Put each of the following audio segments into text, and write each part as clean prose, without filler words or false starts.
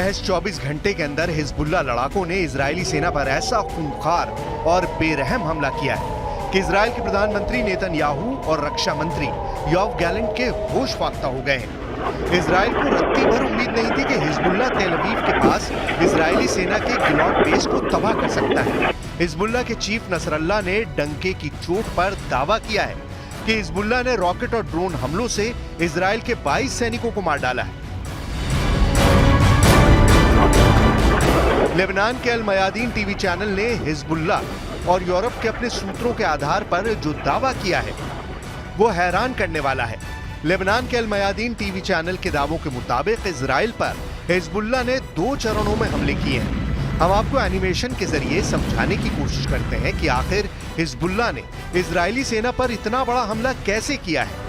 महज 24 घंटे के अंदर हिजबुल्लाह लड़ाकों ने इजरायली सेना पर ऐसा खूंखार और बेरहम हमला किया है कि इजरायल के प्रधानमंत्री नेतन्याहू और रक्षा मंत्री योव गैलेंट के होश फाख्ता हो गए हैं। इजरायल को रत्ती भर उम्मीद नहीं थी कि हिजबुल्लाह तेल अवीव के पास इजरायली सेना के गिलॉट बेस को तबाह कर सकता है। हिजबुल्लाह के चीफ नसरल्लाह ने डंके की चोट पर दावा किया है कि हिजबुल्लाह ने रॉकेट और ड्रोन हमलों से इजरायल के 22 सैनिकों को मार डाला है। लेबनान के अल मयादीन टीवी चैनल ने हिजबुल्लाह और यूरोप के अपने सूत्रों के आधार पर जो दावा किया है वो हैरान करने वाला है। लेबनान के अल मयादीन टीवी चैनल के दावों के मुताबिक इजराइल पर हिजबुल्लाह ने 2 चरणों में हमले किए हैं। हम आपको एनिमेशन के जरिए समझाने की कोशिश करते हैं कि आखिर हिजबुल्लाह ने इजरायली सेना पर इतना बड़ा हमला कैसे किया है।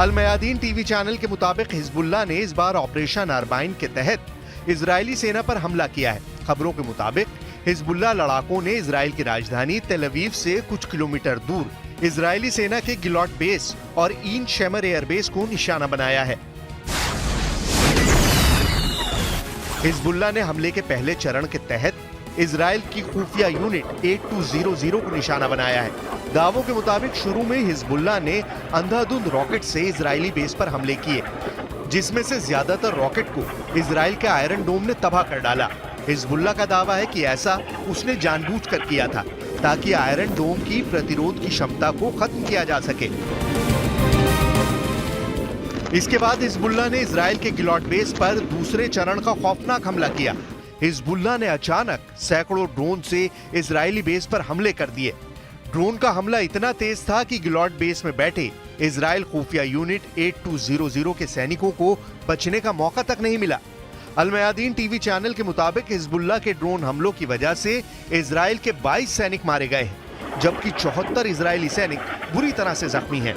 अल मयादीन टीवी चैनल के मुताबिक हिजबुल्लाह ने इस बार ऑपरेशन अरबाइन के तहत इजरायली सेना पर हमला किया है। खबरों के मुताबिक हिजबुल्लाह लड़ाकों ने इजरायल की राजधानी तेल अवीव से कुछ किलोमीटर दूर इजरायली सेना के गिलॉट बेस और ईन शेमर एयरबेस को निशाना बनाया है। हिजबुल्लाह ने हमले के पहले चरण के तहत इजरायल की खुफिया यूनिट 8200 को निशाना बनाया है। दावों के मुताबिक शुरू में हिजबुल्लाह ने अंधाधुंध रॉकेट से इजरायली बेस पर हमले किए, जिसमें से ज्यादातर रॉकेट को इजरायल के आयरन डोम ने तबाह कर डाला। हिजबुल्लाह का दावा है कि ऐसा उसने जानबूझकर किया था ताकि आयरन डोम की प्रतिरोध की क्षमता को खत्म किया जा सके। इसके बाद हिजबुल्लाह ने इजरायल के गिलॉट बेस पर दूसरे चरण का खौफनाक हमला किया। हिजबुल्लाह ने अचानक सैकड़ों ड्रोन से इजरायली बेस पर हमले कर दिए। ड्रोन का हमला इतना तेज था कि गिलॉट बेस में बैठे इजरायल खुफिया यूनिट 8200 के सैनिकों को बचने का मौका तक नहीं मिला। अल मयादीन टीवी चैनल के मुताबिक हिजबुल्लाह के ड्रोन हमलों की वजह से इजरायल के 22 सैनिक मारे गए हैं, जबकि 74 इजरायली सैनिक बुरी तरह से जख्मी हैं।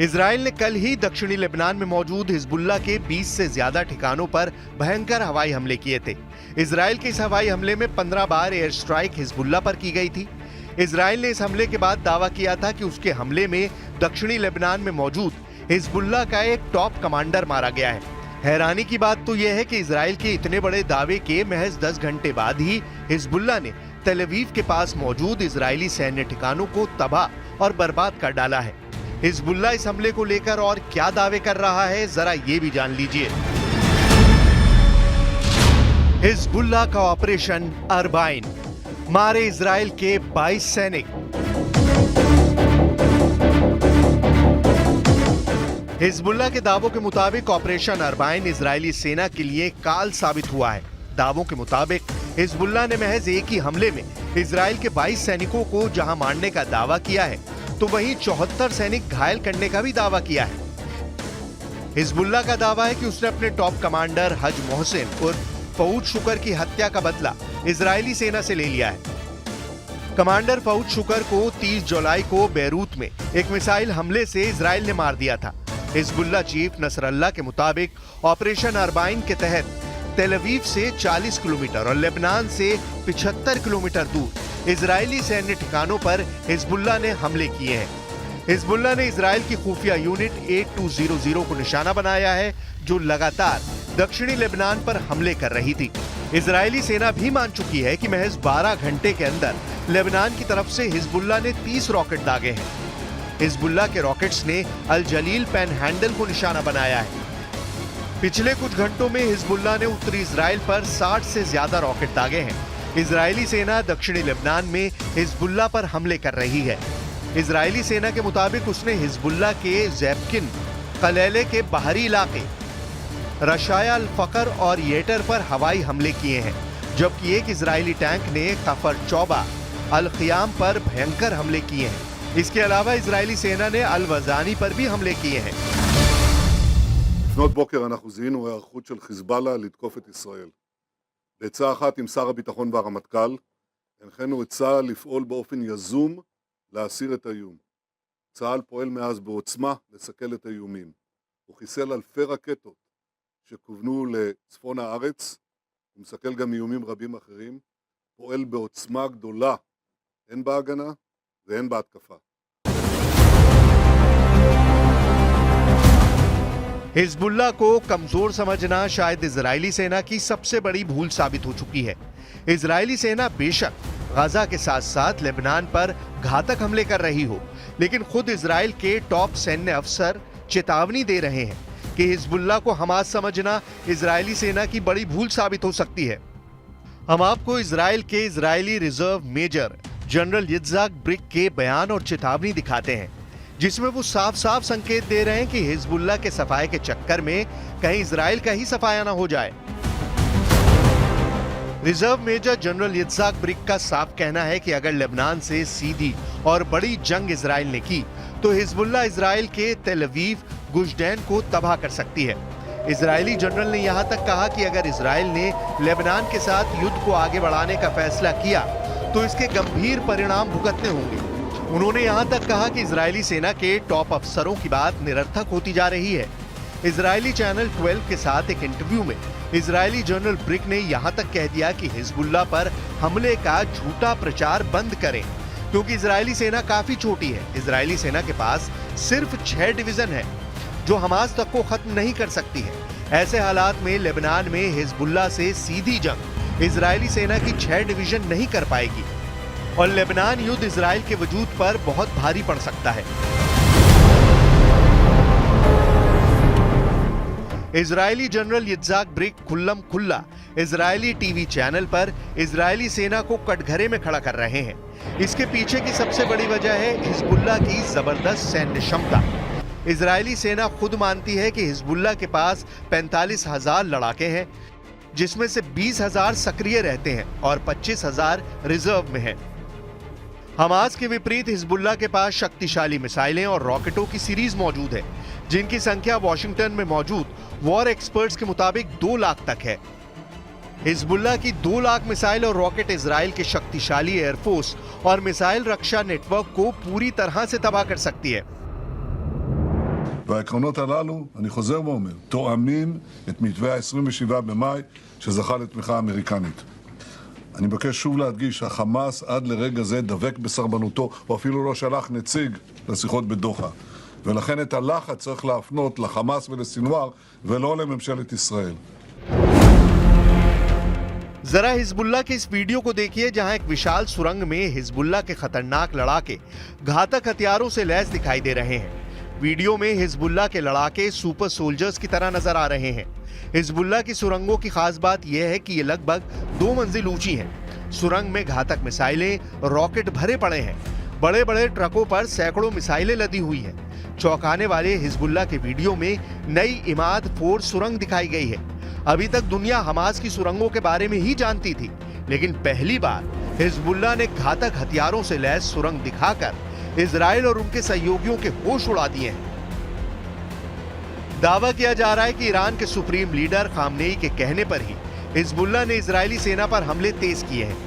इजराइल ने कल ही दक्षिणी लेबनान में मौजूद हिजबुल्लाह के 20 से ज्यादा ठिकानों पर भयंकर हवाई हमले किए थे। इजराइल के इस हवाई हमले में 15 बार एयर स्ट्राइक हिजबुल्लाह पर की गई थी। इजराइल ने इस हमले के बाद दावा किया था कि उसके हमले में दक्षिणी लेबनान में मौजूद हिजबुल्लाह का एक टॉप कमांडर मारा गया है। हैरानी की बात तो यह है कि इजराइल के इतने बड़े दावे के महज 10 घंटे बाद ही हिजबुल्लाह ने तेल अवीव के पास मौजूद इजरायली सैन्य ठिकानों को तबाह और बर्बाद कर डाला है। हिजबुल्लाह इस हमले को लेकर और क्या दावे कर रहा है, जरा ये भी जान लीजिए। हिजबुल्लाह का ऑपरेशन अरबाइन, मारे इजराइल के 22 सैनिक। हिजबुल्लाह के दावों के मुताबिक ऑपरेशन अरबाइन इजरायली सेना के लिए काल साबित हुआ है। दावों के मुताबिक हिजबुल्लाह ने महज एक ही हमले में इजराइल के 22 सैनिकों को जहां मारने का दावा किया है, तो वहीं 74 सैनिक घायल करने का भी दावा किया है। हिजबुल्लाह का दावा है कि उसने अपने टॉप कमांडर हज मोहसिन उर्फ फऊद शुकर की हत्या का बदला इजरायली सेना से ले लिया है। कमांडर फऊद शुकर को 30 जुलाई को बेरूत में एक मिसाइल हमले से इजराइल ने मार दिया था। हिजबुल्लाह चीफ नसरल्लाह के मुताबिक ऑपरेशन अरबाइन के तहत तेल अवीव से 40 किलोमीटर और लेबनान से 75 किलोमीटर दूर इजरायली सैन्य ठिकानों पर हिजबुल्लाह ने हमले किए हैं। हिजबुल्लाह ने इजरायल की खुफिया यूनिट 8200 को निशाना बनाया है, जो लगातार दक्षिणी लेबनान पर हमले कर रही थी। इजरायली सेना भी मान चुकी है कि महज 12 घंटे के अंदर लेबनान की तरफ से हिजबुल्लाह ने 30 रॉकेट दागे हैं। हिजबुल्लाह के रॉकेट्स ने अल जलील पैनहैंडल को निशाना बनाया है। पिछले कुछ घंटों में हिजबुल्लाह ने उत्तरी इजराइल पर 60 से ज्यादा रॉकेट दागे हैं। इजरायली सेना दक्षिणी लेबनान में हिजबुल्लाह पर हमले कर रही है। इजरायली सेना के मुताबिक उसने हिजबुल्लाह के ज़ैब्किन कलेले के बाहरी इलाके रशाया अल फकर और येटर पर हवाई हमले किए हैं, जबकि एक इजरायली टैंक ने कफर चौबा अल खियाम पर भयंकर हमले किए हैं। इसके अलावा इजरायली सेना ने अल वजानी पर भी हमले किए हैं। לפנות בוקר אנחנו זיהינו היערכות של חיזבאללה לתקוף את ישראל. בעצה אחת עם שר הביטחון והרמטכ"ל, הנחינו את צה"ל לפעול באופן יזום להסיר את האיום. צה"ל פועל מאז בעוצמה לסכל את האיומים. הוא חיסל אלפי רקטות שכוונו לצפון הארץ, הוא מסכל גם איומים רבים אחרים, פועל בעוצמה גדולה, הן בהגנה והן בהתקפה. हिजबुल्लाह को कमजोर समझना शायद इजरायली सेना की सबसे बड़ी भूल साबित हो चुकी है। इजरायली सेना बेशक गजा के साथ साथ लेबनान पर घातक हमले कर रही हो, लेकिन खुद इजराइल के टॉप सैन्य अफसर चेतावनी दे रहे हैं कि हिजबुल्लाह को हमास समझना इजरायली सेना की बड़ी भूल साबित हो सकती है। हम आपको इजराइल के Israeli reserve major general Yitzhak Brik के बयान और चेतावनी दिखाते हैं, जिसमें वो साफ साफ संकेत दे रहे हैं कि हिजबुल्लाह के सफाए के चक्कर में कहीं इजराइल का ही सफाया ना हो जाए। Reserve major general Yitzhak brick का साफ कहना है कि अगर लेबनान से सीधी और बड़ी जंग इजराइल ने की तो हिजबुल्लाह इजराइल के तेल अवीव, गुशदैन को तबाह कर सकती है। इजरायली जनरल ने यहां तक कहा कि अगर इजराइल ने लेबनान के साथ युद्ध को आगे बढ़ाने का फैसला किया तो इसके गंभीर परिणाम भुगतने होंगे। उन्होंने यहां तक कहा कि इजरायली सेना के टॉप अफसरों की बात निरर्थक होती जा रही है। इजरायली चैनल 12 के साथ एक इंटरव्यू में इजरायली जनरल ब्रिक ने यहां तक कह दिया कि हिजबुल्लाह पर हमले का झूठा प्रचार बंद करें, क्योंकि इजरायली सेना काफी छोटी है। इजरायली सेना के पास सिर्फ 6 डिवीजन है जो हमास तक को खत्म नहीं कर सकती है। ऐसे हालात में लेबनान में हिजबुल्लाह से सीधी जंग इजरायली सेना की 6 डिवीजन नहीं कर पाएगी और लेबनान युद्ध इजराइल के वजूद पर बहुत भारी पड़ सकता है। इजरायली जनरल यित्ज़हाक ब्रिक खुल्लम खुल्ला इजरायली टीवी चैनल पर इजरायली सेना को कटघरे में खड़ा कर रहे हैं। इसके पीछे की सबसे बड़ी वजह है हिजबुल्लाह की जबरदस्त सैन्य क्षमता। इजरायली सेना खुद मानती है कि हिजबुल्लाह के पास 45,000 लड़ाके हैं, जिसमें से 20,000 सक्रिय रहते हैं और 25,000 रिजर्व में हैं। हमास के विपरीत हिजबुल्लाह के पास शक्तिशाली मिसाइलें और रॉकेटों की सीरीज मौजूद है, जिनकी संख्या वॉशिंगटन में मौजूद वॉर एक्सपर्ट्स के मुताबिक 2 लाख तक है। हिजबुल्लाह की 2 लाख मिसाइल और रॉकेट इजराइल के शक्तिशाली एयरफोर्स और मिसाइल रक्षा नेटवर्क को पूरी तरह से तबाह कर सकती है। והעקרונות הללו, אני חוזר ואומר, תואמים את מתווה ה-27 במאי שזכה לתמיכה אמריקנית. אני מבקש שוב להדגיש, החמאס עד לרגע זה דבק בסרבנותו, או אפילו לא שלח נציג לשיחות בדוחה. ולכן את הלחץ צריך להפנות לחמאס ולסינואר, ולא לממשלת ישראל. जरा हिजबुल्लाह के इस वीडियो को देखिए, जहां एक विशाल सुरंग में हिजबुल्लाह के खतरनाक लड़ाके घातक हथियारों से लैस दिखाई दे रहे हैं। वीडियो में हिजबुल्लाह के लड़ाके सुपर सोल्जर्स की तरह नजर आ रहे हैं। हिजबुल्लाह की सुरंगों की खास बात यह है कि ये लगभग 2 मंजिल ऊंची हैं। सुरंग में घातक मिसाइलें, रॉकेट भरे पड़े हैं। बड़े बड़े ट्रकों पर सैकड़ों मिसाइलें लदी हुई हैं। चौंकाने वाले हिजबुल्लाह के वीडियो में नई इमाद 4 सुरंग दिखाई गई है। अभी तक दुनिया हमास की सुरंगों के बारे में ही जानती थी, लेकिन पहली बार हिजबुल्लाह ने घातक हथियारों से लैस सुरंग दिखाकर इजराइल और उनके सहयोगियों के होश उड़ा दिए हैं। दावा किया जा रहा है कि ईरान के सुप्रीम लीडर खामनेई के कहने पर ही हिजबुल्लाह ने इजरायली सेना पर हमले तेज किए हैं।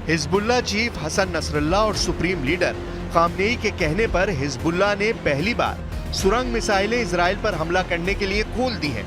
हिजबुल्लाह चीफ हसन नसरल्लाह और सुप्रीम लीडर खामनेई के कहने पर हिजबुल्लाह ने पहली बार सुरंग मिसाइलें इजराइल पर हमला करने के लिए खोल दी हैं।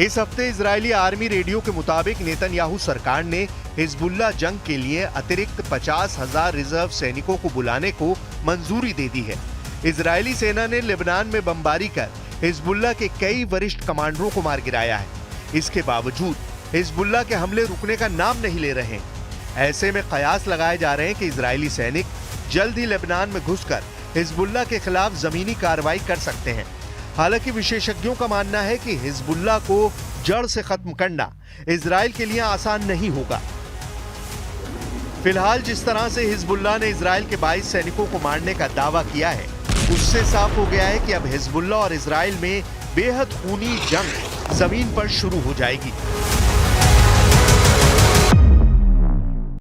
इस हफ्ते इजरायली आर्मी रेडियो के मुताबिक नेतन्याहू सरकार ने हिजबुल्लाह जंग के लिए अतिरिक्त 50,000 रिजर्व सैनिकों को बुलाने को मंजूरी दे दी है। इजरायली सेना ने लेबनान में बमबारी कर हिजबुल्लाह के कई वरिष्ठ कमांडरों को मार गिराया है। इसके बावजूद हिजबुल्लाह के हमले रुकने का नाम नहीं ले रहे। ऐसे में कयास लगाए जा रहे हैं कि इजरायली सैनिक जल्द ही लेबनान में घुसकर हिजबुल्लाह के खिलाफ जमीनी कार्रवाई कर सकते हैं। हालांकि विशेषज्ञों का मानना है कि हिजबुल्लाह को जड़ से खत्म करना इजराइल के लिए आसान नहीं होगा। फिलहाल जिस तरह से हिजबुल्लाह ने इजराइल के 22 सैनिकों को मारने का दावा किया है, उससे साफ हो गया है कि अब हिजबुल्लाह और इजराइल में बेहद खूनी जंग जमीन पर शुरू हो जाएगी।